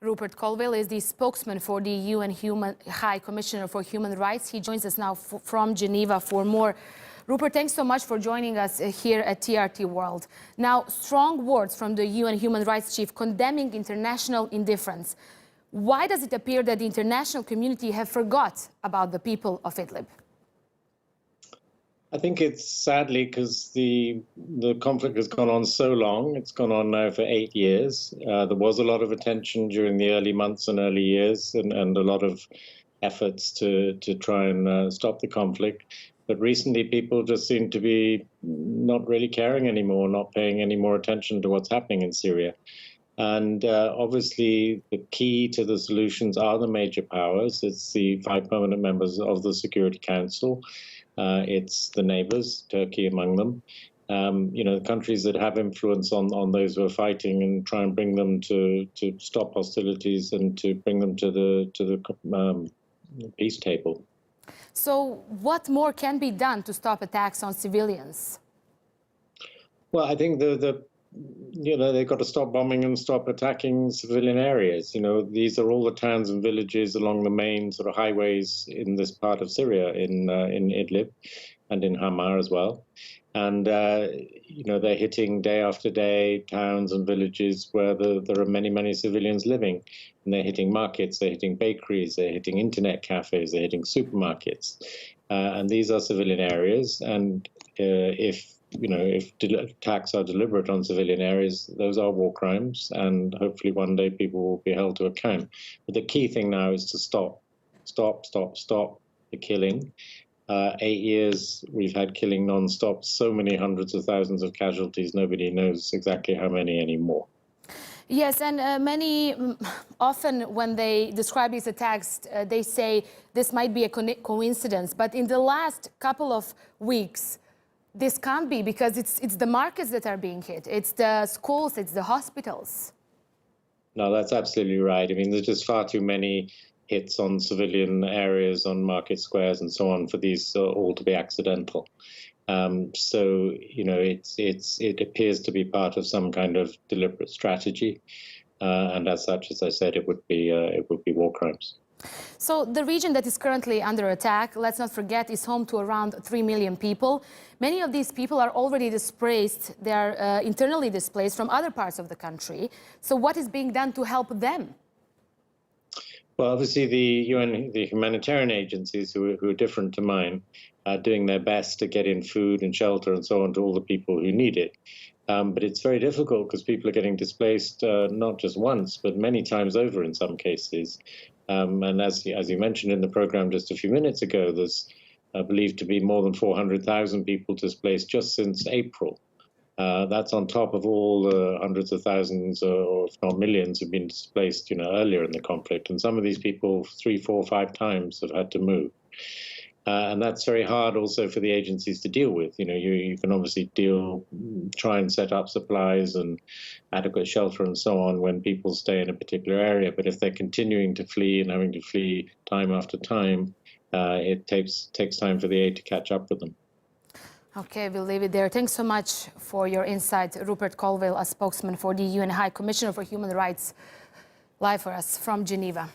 Rupert Colville is the spokesman for the UN High Commissioner for Human Rights. He joins us now from Geneva for more. Rupert, thanks so much for joining us here at TRT World. Now, strong words from the UN Human Rights Chief condemning international indifference. Why does it appear that the international community have forgot about the people of Idlib? I think it's sadly because the conflict has gone on so long. It's gone on now for 8 years. There was a lot of attention during the early months and early years and a lot of efforts to try and stop the conflict. But recently people just seem to be not really caring anymore, not paying any more attention to what's happening in Syria. And obviously the key to the solutions are the major powers. It's the 5 permanent members of the Security Council. It's the neighbors, Turkey among them. The countries that have influence on those who are fighting, and try and bring them to stop hostilities and to bring them to the peace table. So what more can be done to stop attacks on civilians? Well, I think they've got to stop bombing and stop attacking civilian areas. These are all the towns and villages along the main sort of highways in this part of Syria, in Idlib and in Hama as well. And, they're hitting day after day towns and villages where there are many, many civilians living. And they're hitting markets, they're hitting bakeries, they're hitting internet cafes, they're hitting supermarkets. And these are civilian areas. And if attacks are deliberate on civilian areas, those are war crimes, and hopefully one day people will be held to account. But the key thing now is to stop the killing. 8 years we've had killing non-stop, so many hundreds of thousands of casualties, nobody knows exactly how many anymore. Yes, and many often when they describe these attacks, they say this might be a coincidence, but in the last couple of weeks, this can't be, because it's the markets that are being hit. It's the schools, it's the hospitals. No, that's absolutely right. I mean, there's just far too many hits on civilian areas, on market squares and so on, for these all to be accidental. It appears to be part of some kind of deliberate strategy. And as such, as I said, it would be war crimes. So the region that is currently under attack, let's not forget, is home to around 3 million people. Many of these people are already displaced. They are internally displaced from other parts of the country. So what is being done to help them? Well, obviously the humanitarian agencies, who are different to mine, are doing their best to get in food and shelter and so on to all the people who need it. But it's very difficult because people are getting displaced not just once, but many times over in some cases. And as you mentioned in the program just a few minutes ago, there's believed to be more than 400,000 people displaced just since April. That's on top of all the hundreds of thousands, or if not millions, who've been displaced earlier in the conflict. And some of these people 3, 4, 5 times have had to move. And that's very hard also for the agencies to deal with. You can obviously try and set up supplies and adequate shelter and so on when people stay in a particular area. But if they're continuing to flee and having to flee time after time, it takes time for the aid to catch up with them. Okay, we'll leave it there. Thanks so much for your insight, Rupert Colville, a spokesman for the UN High Commissioner for Human Rights, live for us from Geneva.